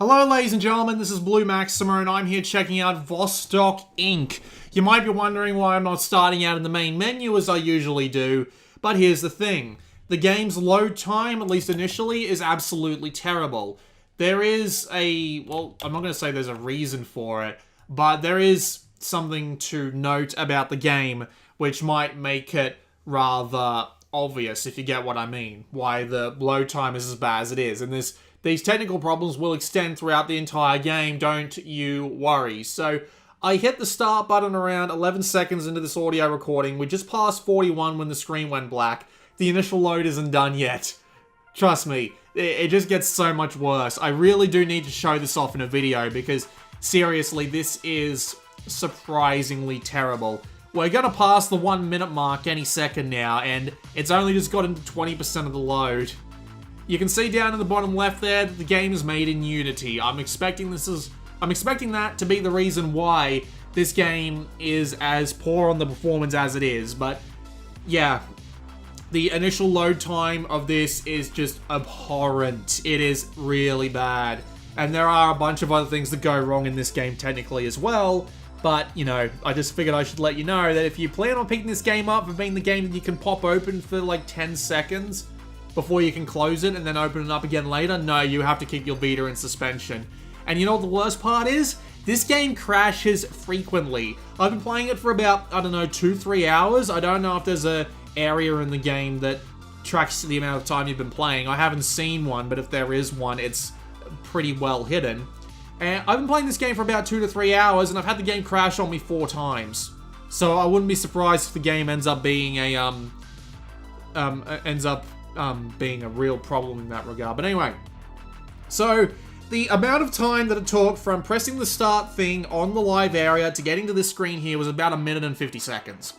Hello ladies and gentlemen, this is Blue Maxima and I'm here checking out Vostok Inc. You might be wondering why I'm not starting out in the main menu as I usually do, but here's the thing. The game's load time, at least initially, is absolutely terrible. There is well, I'm not going to say there's a reason for it, but there is something to note about the game which might make it rather obvious, if you get what I mean, why the load time is as bad as it is. And these technical problems will extend throughout the entire game, don't you worry. So, I hit the start button around 11 seconds into this audio recording. We just passed 41 when the screen went black. The initial load isn't done yet. Trust me, it just gets so much worse. I really do need to show this off in a video because, seriously, this is surprisingly terrible. We're gonna pass the 1 minute mark any second now, and it's only just got into 20% of the load. You can see down in the bottom left there that the game is made in Unity. I'm expecting that to be the reason why this game is as poor on the performance as it is, but yeah, the initial load time of this is just abhorrent. It is really bad, and there are a bunch of other things that go wrong in this game technically as well, but, you know, I just figured I should let you know that if you plan on picking this game up for being the game that you can pop open for like 10 seconds, before you can close it and then open it up again later, no, you have to keep your Vita in suspension. And you know what the worst part is? This game crashes frequently. I've been playing it for about, I don't know, 2-3 hours. I don't know if there's a area in the game that tracks the amount of time you've been playing. I haven't seen one, but if there is one, it's pretty well hidden. And I've been playing this game for about 2 to 3 hours, and I've had the game crash on me 4 times. So I wouldn't be surprised if the game ends up being being a real problem in that regard. But anyway, so the amount of time that it took from pressing the start thing on the live area to getting to this screen here was about 1 minute and 50 seconds.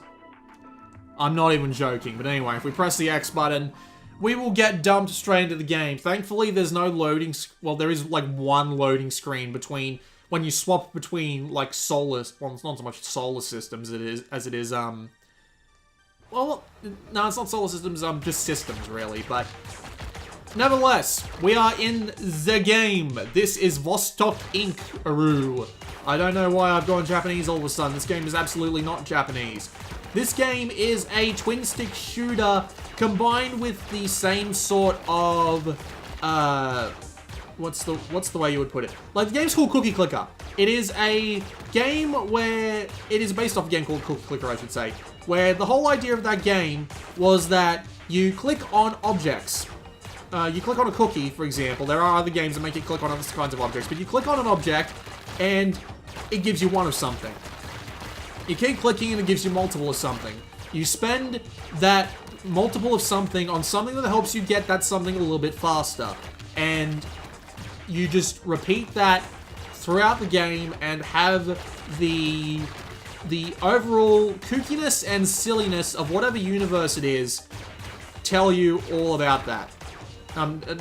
I'm not even joking, but anyway, if we press the X button, we will get dumped straight into the game. Thankfully, there's no loading, well, there is like one loading screen between, when you swap between like well, it's not so much solar systems as it is, well, no, it's not solar systems, just systems, really, but nevertheless, we are in the game. This is Vostok Inc. I don't know why I've gone Japanese all of a sudden. This game is absolutely not Japanese. This game is a twin-stick shooter combined with the same sort of, what's the way you would put it? Like, the game's called Cookie Clicker. It is a game where, it is based off a game called Cookie Clicker, I should say, where the whole idea of that game was that you click on objects. You click on a cookie, for example. There are other games that make you click on other kinds of objects, but you click on an object, and it gives you one of something. You keep clicking, and it gives you multiple of something. You spend that multiple of something on something that helps you get that something a little bit faster. And you just repeat that throughout the game and have the overall kookiness and silliness of whatever universe it is tell you all about that.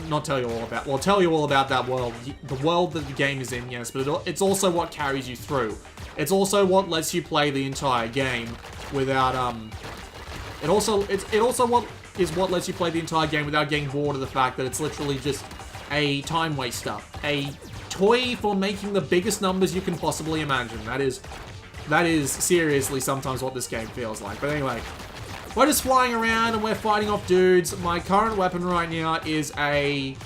Not tell you all about, well, tell you all about that world. The world that the game is in, yes, but it's also what carries you through. It's also what lets you play the entire game without, it also what lets you play the entire game without getting bored of the fact that it's literally just a time waster. A toy for making the biggest numbers you can possibly imagine. That is seriously sometimes what this game feels like. But anyway, we're just flying around and we're fighting off dudes. My current weapon right now is a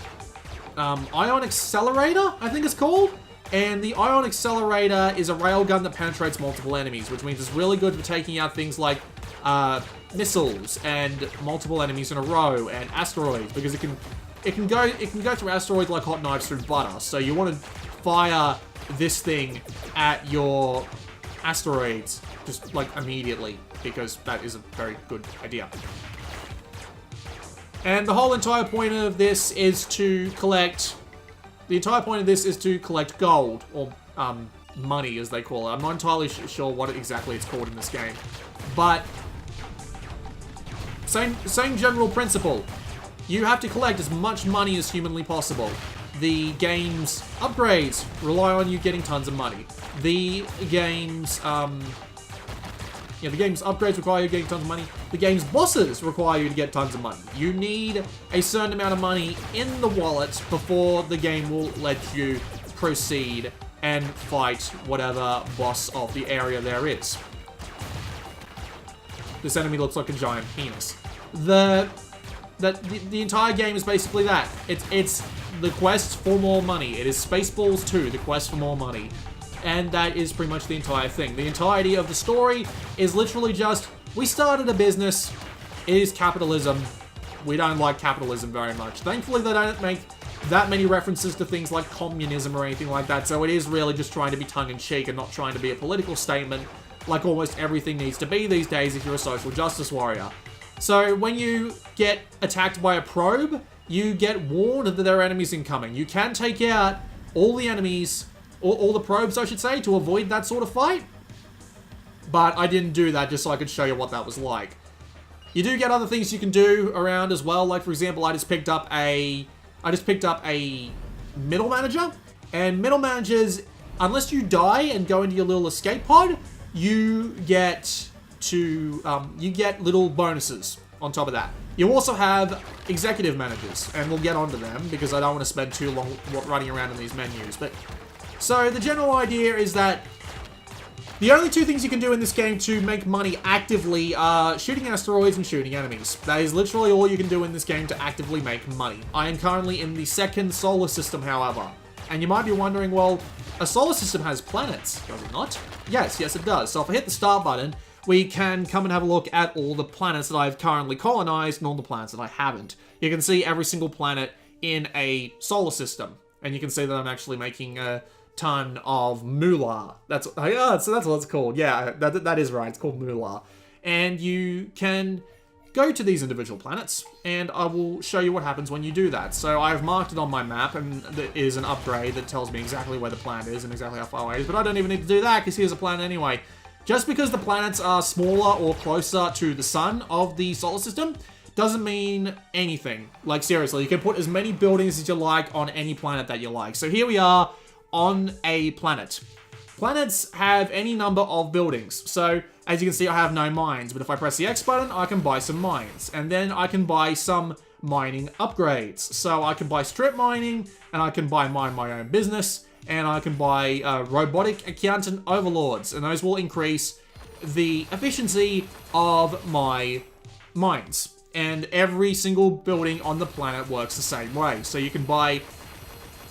Ion Accelerator, I think it's called. And the Ion Accelerator is a railgun that penetrates multiple enemies, which means it's really good for taking out things like missiles and multiple enemies in a row and asteroids, because it can go through asteroids like hot knives through butter. So you want to fire this thing at your asteroids just like immediately, because that is a very good idea. And the whole entire point of this is to collect gold, or money as they call it. I'm not entirely sure what exactly it's called in this game, but same general principle. You have to collect as much money as humanly possible. The game's upgrades rely on you getting tons of money. The game's upgrades require you getting tons of money. The game's bosses require you to get tons of money. You need a certain amount of money in the wallet before the game will let you proceed and fight whatever boss of the area there is. This enemy looks like a giant penis. The entire game is basically that. It's the quest for more money. It is Spaceballs 2, the quest for more money. And that is pretty much the entire thing. The entirety of the story is literally just, we started a business, it is capitalism. We don't like capitalism very much. Thankfully, they don't make that many references to things like communism or anything like that, so it is really just trying to be tongue-in-cheek and not trying to be a political statement like almost everything needs to be these days if you're a social justice warrior. So when you get attacked by a probe, you get warned that there are enemies incoming. You can take out all the enemies, or all the probes, I should say, to avoid that sort of fight. But I didn't do that just so I could show you what that was like. You do get other things you can do around as well. Like, for example, I just picked up a middle manager. And middle managers, unless you die and go into your little escape pod, you get little bonuses on top of that. You also have executive managers, and we'll get onto them because I don't want to spend too long running around in these menus. But so the general idea is that the only two things you can do in this game to make money actively are shooting asteroids and shooting enemies. That is literally all you can do in this game to actively make money. I am currently in the second solar system, however. And you might be wondering, well, a solar system has planets, does it not? Yes, it does. So if I hit the start button, we can come and have a look at all the planets that I've currently colonized and all the planets that I haven't. You can see every single planet in a solar system. And you can see that I'm actually making a ton of moolah. So that's what it's called. Yeah, that is right. It's called moolah. And you can go to these individual planets, and I will show you what happens when you do that. So I've marked it on my map, and there is an upgrade that tells me exactly where the planet is and exactly how far away it is, but I don't even need to do that, because here's a planet anyway. Just because the planets are smaller or closer to the sun of the solar system doesn't mean anything. Like, seriously, you can put as many buildings as you like on any planet that you like. So here we are on a planet. Planets have any number of buildings. So, as you can see, I have no mines, but if I press the X button, I can buy some mines. And then I can buy some mining upgrades. So I can buy strip mining, and I can mine my own business, and I can buy robotic accountant overlords, and those will increase the efficiency of my mines. And every single building on the planet works the same way. So you can buy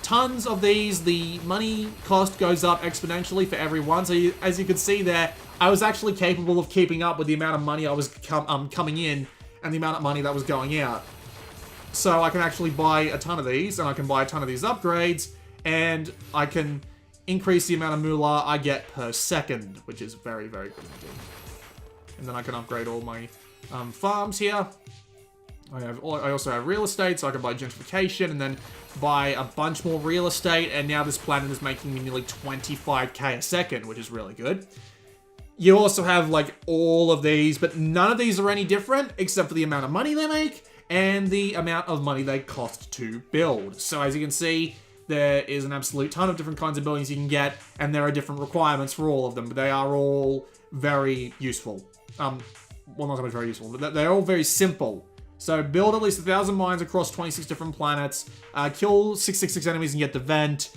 tons of these. The money cost goes up exponentially for every one. So as you can see there, I was actually capable of keeping up with the amount of money I was coming in and the amount of money that was going out. So I can actually buy a ton of these, and I can buy a ton of these upgrades, and I can increase the amount of moolah I get per second, which is very, very good indeed. And then I can upgrade all my farms here. I also have real estate, so I can buy gentrification and then buy a bunch more real estate, and now this planet is making me nearly 25k a second, which is really good. You also have, like, all of these, but none of these are any different except for the amount of money they make and the amount of money they cost to build. So as you can see, there is an absolute ton of different kinds of buildings you can get, and there are different requirements for all of them, but they are all very useful. Well, not so much very useful, but they're all very simple. So build at least 1,000 mines across 26 different planets, kill 666 enemies and get the vent,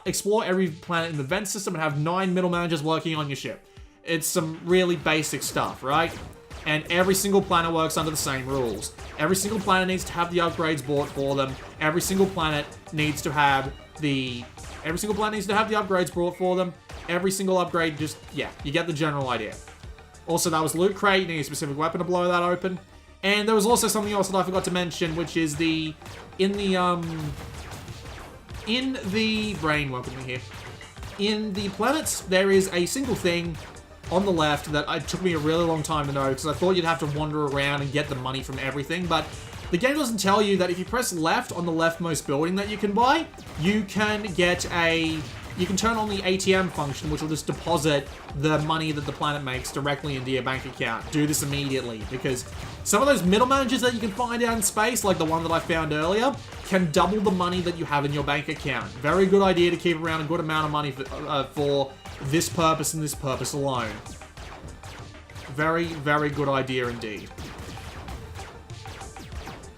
explore every planet in the vent system, and have 9 middle managers working on your ship. It's some really basic stuff, right? And every single planet works under the same rules. Every single planet needs to have the upgrades bought for them. Every single planet needs to have the upgrades brought for them. Every single upgrade just, yeah, you get the general idea. Also, that was loot crate. You need a specific weapon to blow that open. And there was also something else that I forgot to mention, which is in the planets, there is a single thing on the left that it took me a really long time to know, because I thought you'd have to wander around and get the money from everything, but the game doesn't tell you that if you press left on the leftmost building that you can buy, you can turn on the ATM function, which will just deposit the money that the planet makes directly into your bank account. Do this immediately, because some of those middle managers that you can find out in space, like the one that I found earlier, can double the money that you have in your bank account. Very good idea to keep around a good amount of money for this purpose and this purpose alone. Very, very good idea indeed.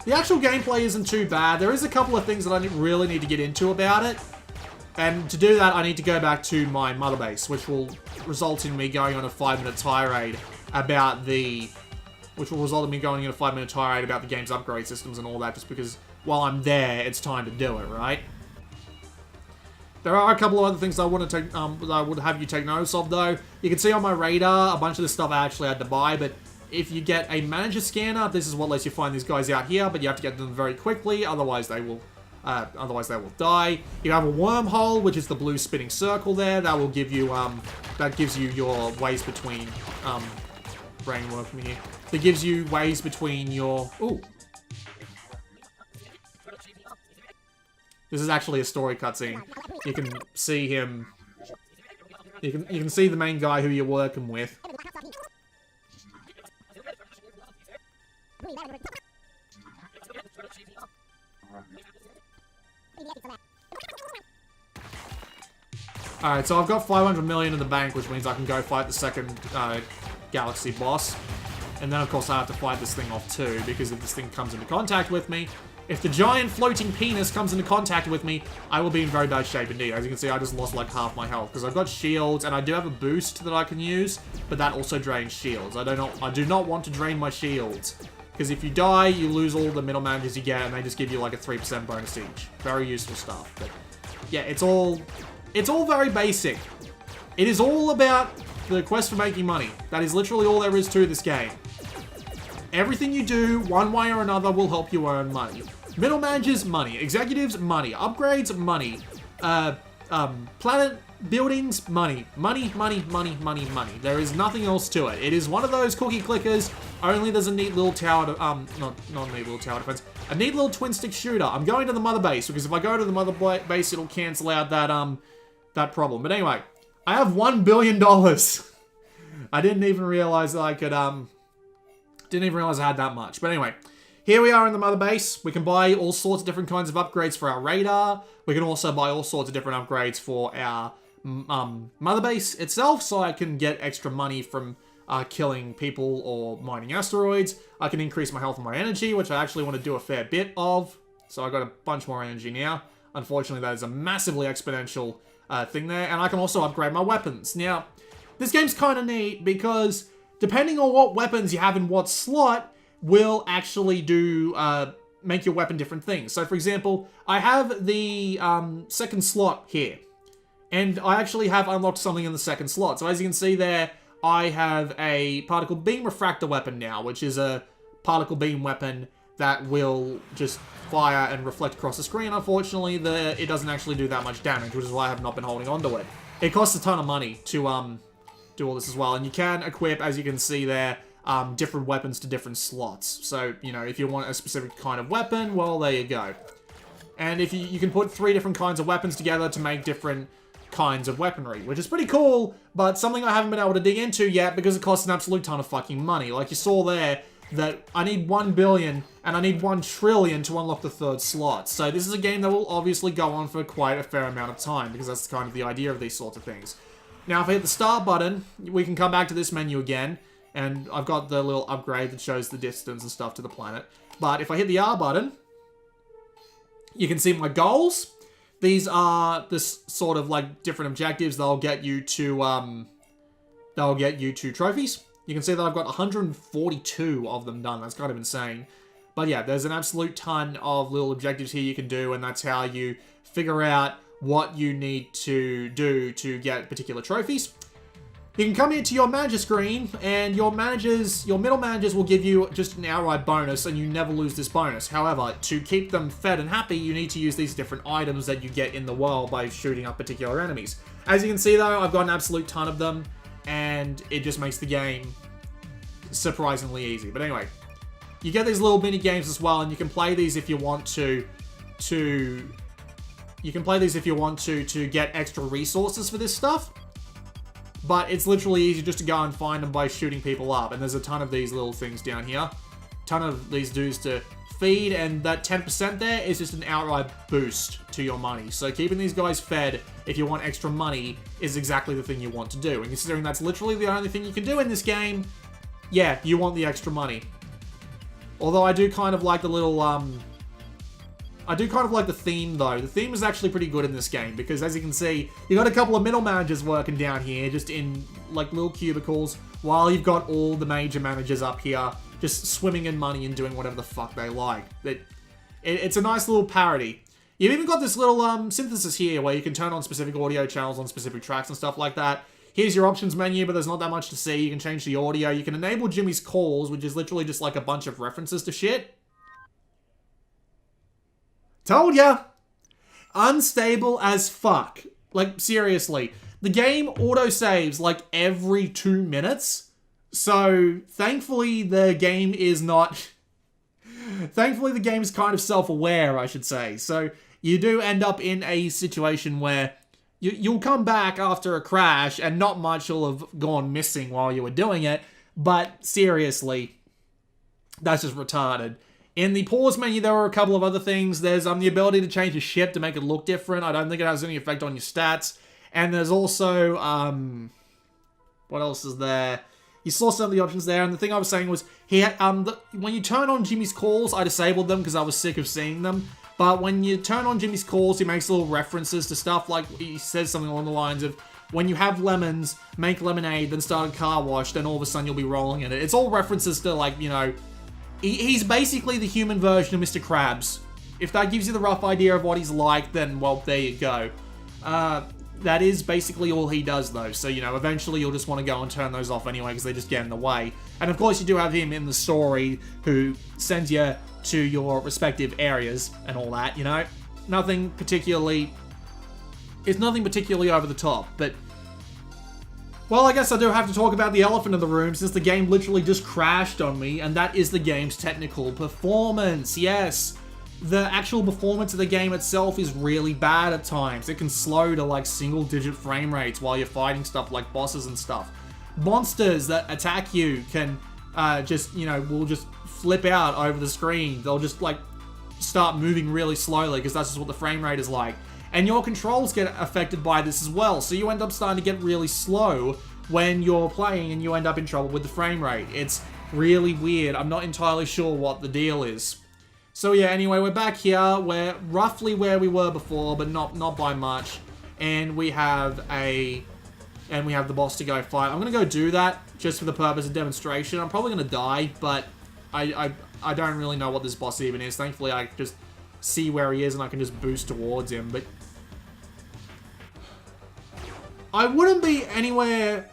The actual gameplay isn't too bad. There is a couple of things that I really need to get into about it. And to do that, I need to go back to my mother base, which will result in me going on a 5-minute tirade about the... Which will result in me going on a 5-minute tirade about the game's upgrade systems and all that, just because while I'm there, it's time to do it, right? There are a couple of other things I want to take, that I would have you take notice of, though. You can see on my radar a bunch of the stuff I actually had to buy, but if you get a manager scanner, this is what lets you find these guys out here, but you have to get them very quickly, otherwise they will die. You have a wormhole, which is the blue spinning circle there. That will give you, that gives you your ways between, brain work from here. That gives you ways between your, ooh. This is actually a story cutscene. You can see him, you can see the main guy who you're working with. Alright, so I've got 500 million in the bank, which means I can go fight the second galaxy boss. And then, of course, I have to fight this thing off too, because if this thing comes into contact with me, if the giant floating penis comes into contact with me, I will be in very bad shape indeed. As you can see, I just lost like half my health, because I've got shields, and I do have a boost that I can use, but that also drains shields. I do not want to drain my shields, because if you die, you lose all the middle managers you get, and they just give you like a 3% bonus each. Very useful stuff, but yeah, it's all very basic. It is all about the quest for making money. That is literally all there is to this game. Everything you do, one way or another, will help you earn money. Middle managers, money. Executives, money. Upgrades, money. Planet buildings, money. Money, money, money, money, money. There is nothing else to it. It is one of those cookie clickers, only there's a neat little tower, not a neat little tower defense, a neat little twin stick shooter. I'm going to the mother base, because if I go to the mother base, it'll cancel out that problem. But anyway, I have $1 billion. I didn't even realize that I could, didn't even realize I had that much. But anyway, here we are in the mother base. We can buy all sorts of different kinds of upgrades for our radar. We can also buy all sorts of different upgrades for our mother base itself, so I can get extra money from killing people or mining asteroids. I can increase my health and my energy, which I actually want to do a fair bit of. So I got a bunch more energy now. Unfortunately, that is a massively exponential thing there. And I can also upgrade my weapons. Now, this game's kind of neat because depending on what weapons you have in what slot will actually do make your weapon different things. So, for example, I have the second slot here. And I actually have unlocked something in the second slot. So as you can see there, I have a particle beam refractor weapon now, which is a particle beam weapon that will just fire and reflect across the screen. Unfortunately, it doesn't actually do that much damage, which is why I have not been holding onto it. It costs a ton of money to do all this as well. And you can equip, as you can see there, different weapons to different slots. So, you know, if you want a specific kind of weapon, well, there you go. And if you can put 3 different kinds of weapons together to make different kinds of weaponry, which is pretty cool, but something I haven't been able to dig into yet because it costs an absolute ton of fucking money. Like you saw there, that I need 1 billion and I need 1 trillion to unlock the 3rd slot. So this is a game that will obviously go on for quite a fair amount of time because that's kind of the idea of these sorts of things. Now, if I hit the start button, we can come back to this menu again, and I've got the little upgrade that shows the distance and stuff to the planet. But if I hit the R button, you can see my goals. These are this sort of like different objectives that'll get you to trophies. You can see that I've got 142 of them done. That's kind of insane. But yeah, there's an absolute ton of little objectives here you can do, and that's how you figure out what you need to do to get particular trophies. You can come here to your manager screen, and your middle managers will give you just an outright bonus, and you never lose this bonus. However, to keep them fed and happy, you need to use these different items that you get in the world by shooting up particular enemies. As you can see though, I've got an absolute ton of them, and it just makes the game surprisingly easy. But anyway, you get these little mini games as well, and you can play these if you want to get extra resources for this stuff. But it's literally easy just to go and find them by shooting people up. And there's a ton of these little things down here. Ton of these dudes to feed, and that 10% there is just an outright boost to your money. So keeping these guys fed, if you want extra money, is exactly the thing you want to do. And considering that's literally the only thing you can do in this game, yeah, you want the extra money. Although I do kind of like the little I do kind of like the theme, though. The theme is actually pretty good in this game, because as you can see, you got a couple of middle managers working down here, just in, like, little cubicles, while you've got all the major managers up here, just swimming in money and doing whatever the fuck they like. It's a nice little parody. You've even got this little synthesis here, where you can turn on specific audio channels on specific tracks and stuff like that. Here's your options menu, but there's not that much to see. You can change the audio. You can enable Jimmy's calls, which is literally just like a bunch of references to shit. Told ya! Unstable as fuck. Like, seriously. The game auto-saves, like, every 2 minutes. So, thankfully, the game is not... Thankfully, the game is kind of self-aware, I should say. So, you do end up in a situation where you'll come back after a crash, and not much will have gone missing while you were doing it. But, seriously, that's just retarded. In the pause menu, there are a couple of other things. There's the ability to change your ship to make it look different. I don't think it has any effect on your stats. And there's also, what else is there? You saw some of the options there, and the thing I was saying was, when you turn on Jimmy's calls, I disabled them because I was sick of seeing them. But when you turn on Jimmy's calls, he makes little references to stuff, like he says something along the lines of, when you have lemons, make lemonade, then start a car wash, then all of a sudden you'll be rolling in it. It's all references to, like, you know... He's basically the human version of Mr. Krabs. If that gives you the rough idea of what he's like, then, well, there you go. That is basically all he does, though. So, you know, eventually you'll just want to go and turn those off anyway, because they just get in the way. And, of course, you do have him in the story who sends you to your respective areas and all that, you know? Nothing particularly... It's nothing particularly over the top, but... Well, I guess I do have to talk about the elephant in the room, since the game literally just crashed on me, and that is the game's technical performance. Yes, the actual performance of the game itself is really bad at times. It can slow to, like, single-digit frame rates while you're fighting stuff like bosses and stuff. Monsters that attack you can just, you know, will just flip out over the screen. They'll just, like, start moving really slowly, because that's just what the frame rate is like. And your controls get affected by this as well, so you end up starting to get really slow when you're playing and you end up in trouble with the frame rate. It's really weird. I'm not entirely sure what the deal is. So yeah, anyway, we're back here. We're roughly where we were before, but not by much. And we have the boss to go fight. I'm gonna go do that just for the purpose of demonstration. I'm probably gonna die, but I don't really know what this boss even is. Thankfully, I just see where he is and I can just boost towards him, but I wouldn't be anywhere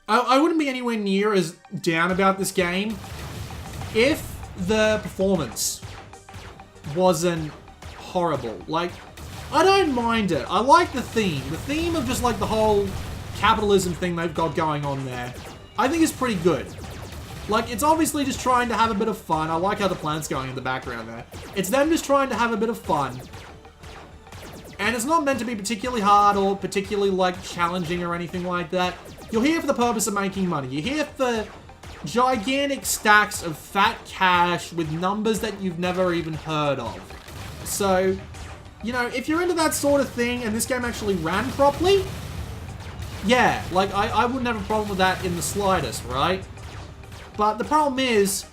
near as down about this game if the performance wasn't horrible. Like, I don't mind it. I like the theme. The theme of just, like, the whole capitalism thing they've got going on there, I think is pretty good. Like, it's obviously just trying to have a bit of fun. I like how the plant's going in the background there. It's them just trying to have a bit of fun. And it's not meant to be particularly hard or particularly, like, challenging or anything like that. You're here for the purpose of making money. You're here for gigantic stacks of fat cash with numbers that you've never even heard of. So, you know, if you're into that sort of thing and this game actually ran properly, yeah, like, I wouldn't have a problem with that in the slightest, right? But the problem is,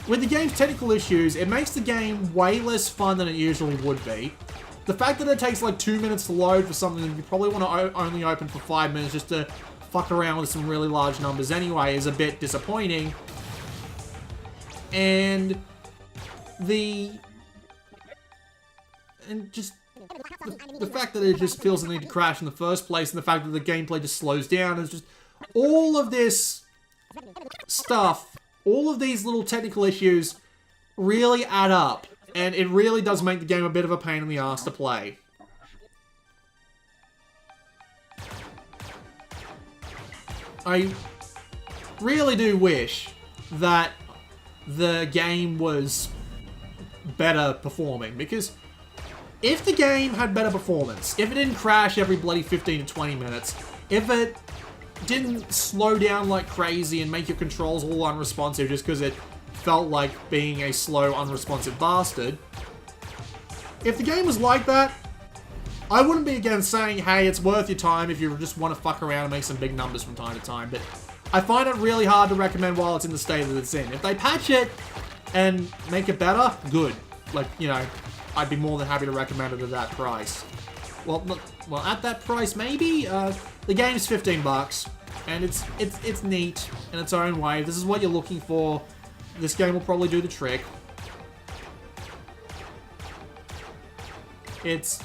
with the game's technical issues, it makes the game way less fun than it usually would be. The fact that it takes like 2 minutes to load for something that you probably want to only open for 5 minutes just to fuck around with some really large numbers anyway is a bit disappointing. And the fact that it just feels the need to crash in the first place, and the fact that the gameplay just slows down, is just all of this stuff, all of these little technical issues really add up. And it really does make the game a bit of a pain in the ass to play. I really do wish that the game was better performing, because if the game had better performance, if it didn't crash every bloody 15 to 20 minutes, if it didn't slow down like crazy and make your controls all unresponsive just because it felt like being a slow, unresponsive bastard. If the game was like that, I wouldn't be against saying, hey, it's worth your time if you just want to fuck around and make some big numbers from time to time, but I find it really hard to recommend while it's in the state that it's in. If they patch it and make it better, good. like, you know, I'd be more than happy to recommend it at that price. Well, look, well, at that price, maybe. The game's $15, and it's neat in its own way. If this is what you're looking for, this game will probably do the trick. It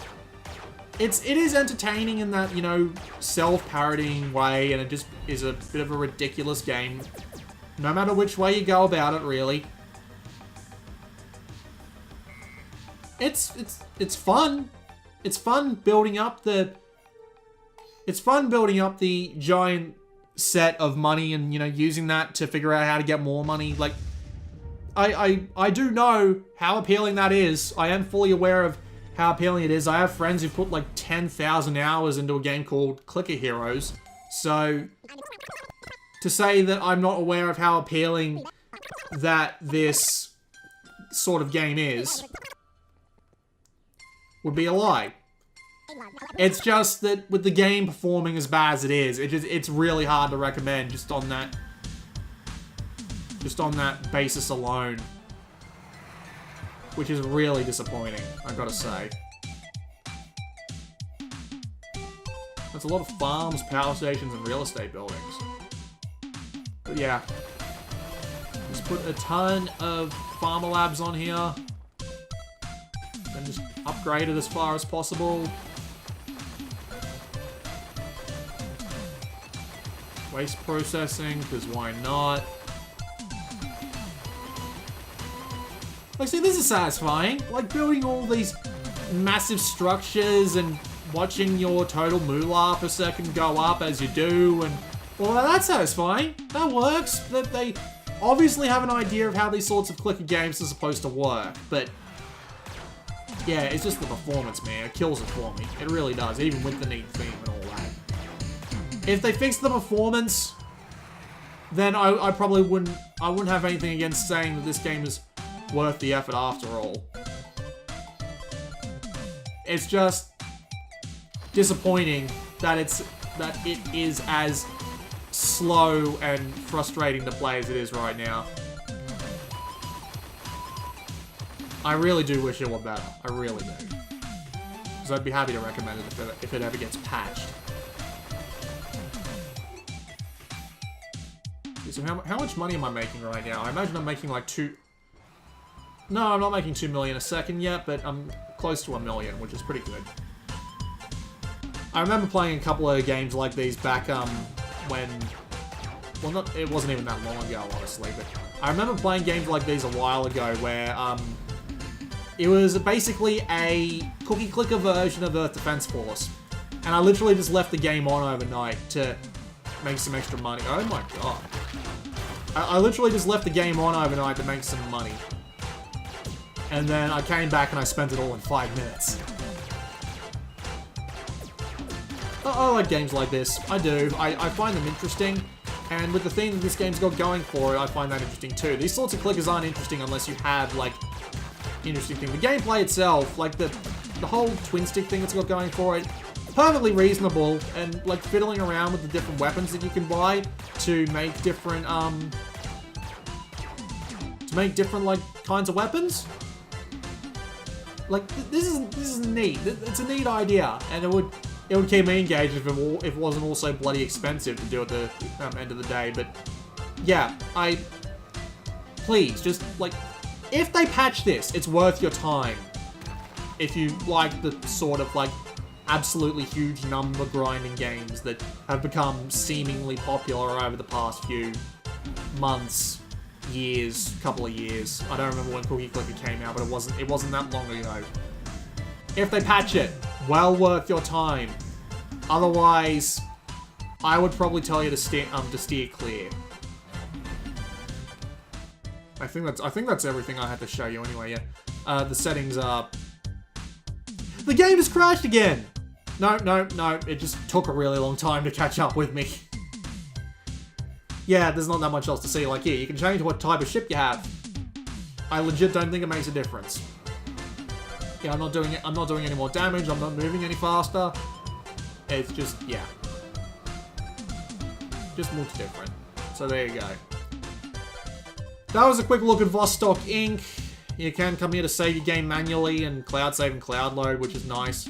is entertaining in that, you know, self-parodying way, and it just is a bit of a ridiculous game. No matter which way you go about it, really. It's fun. It's fun building up the... It's fun building up the giant set of money and, you know, using that to figure out how to get more money. Like, I do know how appealing that is. I am fully aware of how appealing it is. I have friends who put like 10,000 hours into a game called Clicker Heroes. So, to say that I'm not aware of how appealing that this sort of game is would be a lie. It's just that with the game performing as bad as it is, it's really hard to recommend just on that basis alone. Which is really disappointing, I've got to say. That's a lot of farms, power stations, and real estate buildings. But yeah. Just put a ton of farmer labs on here. Then just upgrade it as far as possible. Waste processing, because why not? Like, see, this is satisfying. Like, building all these massive structures and watching your total moolah per second go up as you do, and... Well, that's satisfying. That works. They obviously have an idea of how these sorts of clicker games are supposed to work, but... Yeah, it's just the performance, man. It kills it for me. It really does, even with the neat theme and all that. If they fix the performance, then I probably wouldn't... I wouldn't have anything against saying that this game is worth the effort after all. It's just disappointing that it is as slow and frustrating to play as it is right now. I really do wish it were better. I really do. Because I'd be happy to recommend it if it ever gets patched. So how much money am I making right now? I imagine I'm making like No, I'm not making 2 million a second yet, but I'm close to 1 million, which is pretty good. I remember playing a couple of games like these back, when... Well, it wasn't even that long ago, honestly, but... I remember playing games like these a while ago where, it was basically a cookie clicker version of Earth Defense Force. And I literally just left the game on overnight to make some extra money. Oh my god. I literally just left the game on overnight to make some money. And then I came back and I spent it all in 5 minutes. I like games like this. I do. I find them interesting. And with the theme that this game's got going for it, I find that interesting too. These sorts of clickers aren't interesting unless you have, like, interesting thing. The gameplay itself, like the whole twin stick thing it's got going for it, perfectly reasonable, and like fiddling around with the different weapons that you can buy to make different like kinds of weapons. Like this is neat. It's a neat idea, and it would keep me engaged if it wasn't also bloody expensive to do at the end of the day. But yeah, please just like. If they patch this, it's worth your time. If you like the sort of, like, absolutely huge number grinding games that have become seemingly popular over the past few months, years, couple of years. I don't remember when Cookie Clicker came out, but it wasn't that long ago. If they patch it, well worth your time. Otherwise, I would probably tell you to steer clear. I think that's everything I had to show you anyway, yeah. The settings are... The game has crashed again! No, it just took a really long time to catch up with me. Yeah, there's not that much else to see. Like, here, you can change what type of ship you have. I legit don't think it makes a difference. Yeah, I'm not doing any more damage, I'm not moving any faster. It's just, yeah. Just looks different. So there you go. That was a quick look at Vostok Inc. You can come here to save your game manually and cloud save and cloud load, which is nice.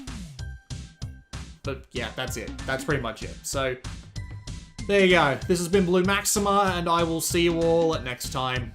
But yeah, that's it. That's pretty much it. So, there you go. This has been Blue Maxima, and I will see you all next time.